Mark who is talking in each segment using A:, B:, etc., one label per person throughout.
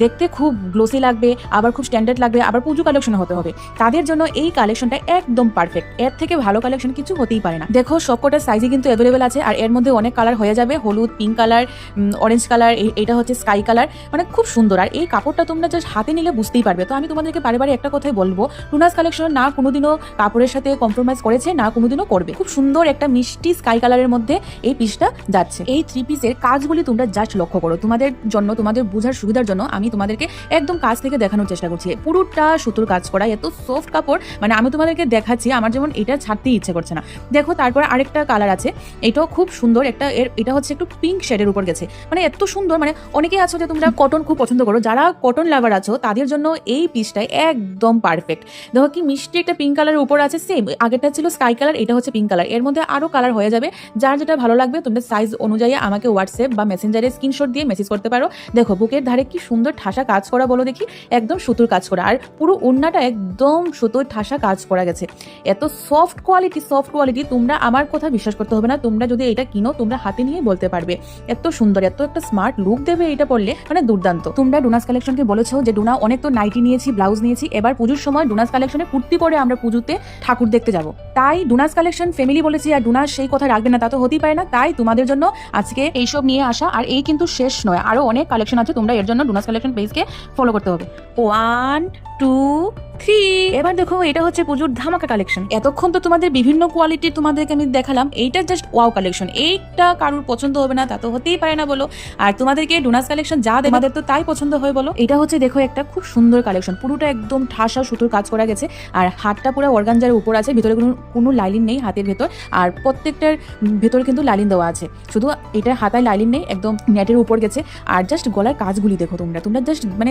A: দেখতে খুব গ্লোসি লাগবে, আবার খুব স্ট্যান্ডার্ড লাগবে, আবার পুজো কালেকশন হতে হবে, তাদের জন্য এই কালেকশনটা একদম পারফেক্ট। এর থেকে ভালো কালেকশন কিছু হতেই পারে না। দেখো সবকটা সাইজই কিন্তু অ্যাভেলেবেল আছে, আর এর মধ্যে অনেক কালার হয়ে যাবে, হলুদ, পিঙ্ক কালার, অরেঞ্জ কালার, এটা হচ্ছে স্কাই কালার, মানে খুব সুন্দর। আর এই কাপড়টা তোমরা জাস্ট হাতে নিলে বুঝতেই পারবে। তো আমি তোমাদেরকে বারে একটা কথাই বলবো, টুনাস কালেকশন না কোনোদিনও কাপড়ের সাথে কম্প্রোমাইজ করেছে, না কোনোদিনও করবে। খুব সুন্দর একটা মিষ্টি স্কাই কালারের মধ্যে এই পিসটা যাচ্ছে। এই 3 পিসের কাজগুলি তোমরা জাস্ট লক্ষ্য করো, তোমাদের জন্য, তোমাদের বোঝার সুবিধার জন্য আমি তোমাদেরকে একদম কাজ থেকে দেখানোর চেষ্টা করছি। পুরোটা সুতোর কাজ করা, এত সফট কাপড়, মানে আমি তোমাদেরকে দেখাচ্ছি, আমার যেমন এটা ছাড়তেই ইচ্ছে করছে না। দেখো তারপর আরেকটা কালার আছে, এটাও খুব সুন্দর একটা, এটা হচ্ছে একটু পিঙ্ক শেডের উপর গেছে, মানে এত সুন্দর। মানে অনেকেই আছো যে তোমরা কটন খুব পছন্দ করো, যারা কটন লাভার আছো তাদের জন্য এই পিসটাই একদম পারফেক্ট। দেখো কি মিষ্টি একটা পিঙ্ক কালারের উপর আছে, সেম আগেরটা ছিল স্কাই কালার, এটা হচ্ছে পিঙ্ক কালার। এর মধ্যে আরো কালার হয়ে যাবে, যার যেটা ভালো লাগবে তোমরা সাইজ অনুযায়ী আমাকে হোয়াটসঅ্যাপ বা মেসেঞ্জারে স্ক্রিনশট দিয়ে মেসেজ করতে পারো। দেখো বুকের ধারে কি সুন্দর ঠাসা কাজ করা, বলো দেখি, একদম সুতোর কাজ করা, আর পুরো ওড়নাটা একদম সুতোর ঠাসা কাজ করা গেছে। এত সফট কোয়ালিটি, তোমরা আমার কথা বিশ্বাস করতে হবে না, তোমরা যদি এটা কিনো তোমরা হাতে নিয়ে বলতে পারবে এত সুন্দর, এত একটা স্মার্ট লুক দেবে এটা পরলে, মানে দুর্দান্ত। তোমরা ডুনাস কালেকশনকে বলেছো যে ডুনা অনেক তো নাইটি নিয়েছি, ব্লাউজ নিয়েছি, এবার পুজোর সময় ডুনাস কালেকশনে কুর্তি পরে আমরা পুজোতে ঠাকুর দেখতে যাব, তাই ডুনাস কালেকশন ফ্যামিলি বলেছি, আর ডুনাস সেই কথা রাখবে না তা তো হতেই পারে না। তাই তোমাদের জন্য আজকে এইসব নিয়ে আসা, আর এই কিন্তু শেষ নয়, আরো অনেক কালেকশন আছে, তোমরা এর জন্য ডুনাস কালেকশন পেজকে ফলো করতে হবে। 1 2 3। এবার দেখো এটা হচ্ছে পুজোর ধামাকা কালেকশন। এতক্ষণ তো তোমাদের বিভিন্ন কোয়ালিটির তোমাদেরকে আমি দেখালাম, এইটা জাস্ট ওয়াও কালেকশন, এইটা কারোর পছন্দ হবে না তা তো হতেই পারে না বলো। আর তোমাদেরকে ডুনাস কালেকশন যা দেবে তোমাদের তো তাই পছন্দ হয় বলো। এটা হচ্ছে দেখো একটা খুব সুন্দর কালেকশন, পুরোটা একদম ঠাসা সুতোর কাজ করা গেছে, আর হাতটা পুরো অর্গানজার উপর আছে, ভিতরে কোনো লাইলিন নেই হাতের ভেতর, আর প্রত্যেকটার ভেতরে কিন্তু লাইলিন দেওয়া আছে, শুধু এটা হাতায় লাইলিন নেই, একদম নেটের উপর গেছে। আর জাস্ট গলার কাজগুলি দেখো তোমরা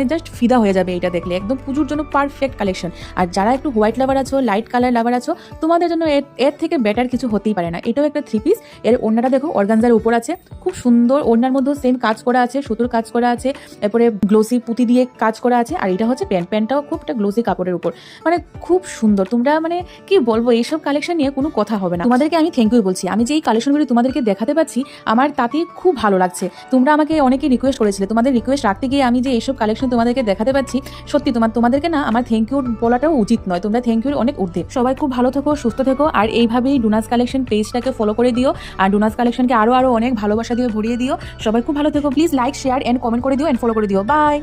A: জাস্ট ফিদা হয়ে যাবে এটা দেখলে, একদম পুজোর জন্য পারফেক্ট কালেকশন। আর যারা একটু হোয়াইট লাভার আছো, লাইট কালার লাভার আছো, তোমাদের জন্য এর থেকে বেটার কিছু হতেই পারে না। এটাও একটা 3 পিস, এর ওড়নাটা দেখো অর্গানজার উপর আছে, খুব সুন্দর। ওড়নার মধ্যেও সেম কাজ করা আছে, সুতোর কাজ করা আছে, এরপরে গ্লোসি পুঁতি দিয়ে কাজ করা আছে, আর এটা হচ্ছে প্যান্টটাও খুব একটা গ্লোসি কাপড়ের উপর, মানে খুব সুন্দর। তোমরা মানে কি বলবো, এইসব কালেকশন নিয়ে কোনো কথা হবে না। তোমাদেরকে আমি থ্যাংক ইউ বলছি, আমি যে এই কালেকশনগুলি তোমাদেরকে দেখাতে পাচ্ছি আমার তাতে খুব ভালো লাগছে। তোমরা আমাকে অনেকে রিকোয়েস্ট করেছিলে, তোমাদের রিকোয়েস্ট রাখতে গিয়ে আমি যে এইসব কালেকশন তোমাদেরকে দেখাতে পাচ্ছি, সত্যি তোমাদেরকে না আমার থ্যাংক ইউ বলাটাও উচিত নয়, তোমরা থ্যাংক ইউর অনেক ঊর্ধ্বে। সবাই খুব ভালো থেকো, সুস্থ থেকো, আর এইভাবেই ডুনাস কালেকশন পেজটাকে ফলো করে দিও, আর ডুনাস কালেকশনকে আরো অনেক ভালোবাসা দিয়ে ভরিয়ে দিও। সবাই খুব ভালো থেকো, please like, share and comment করে দিও, এন্ড ফলো করে দিও। বাই।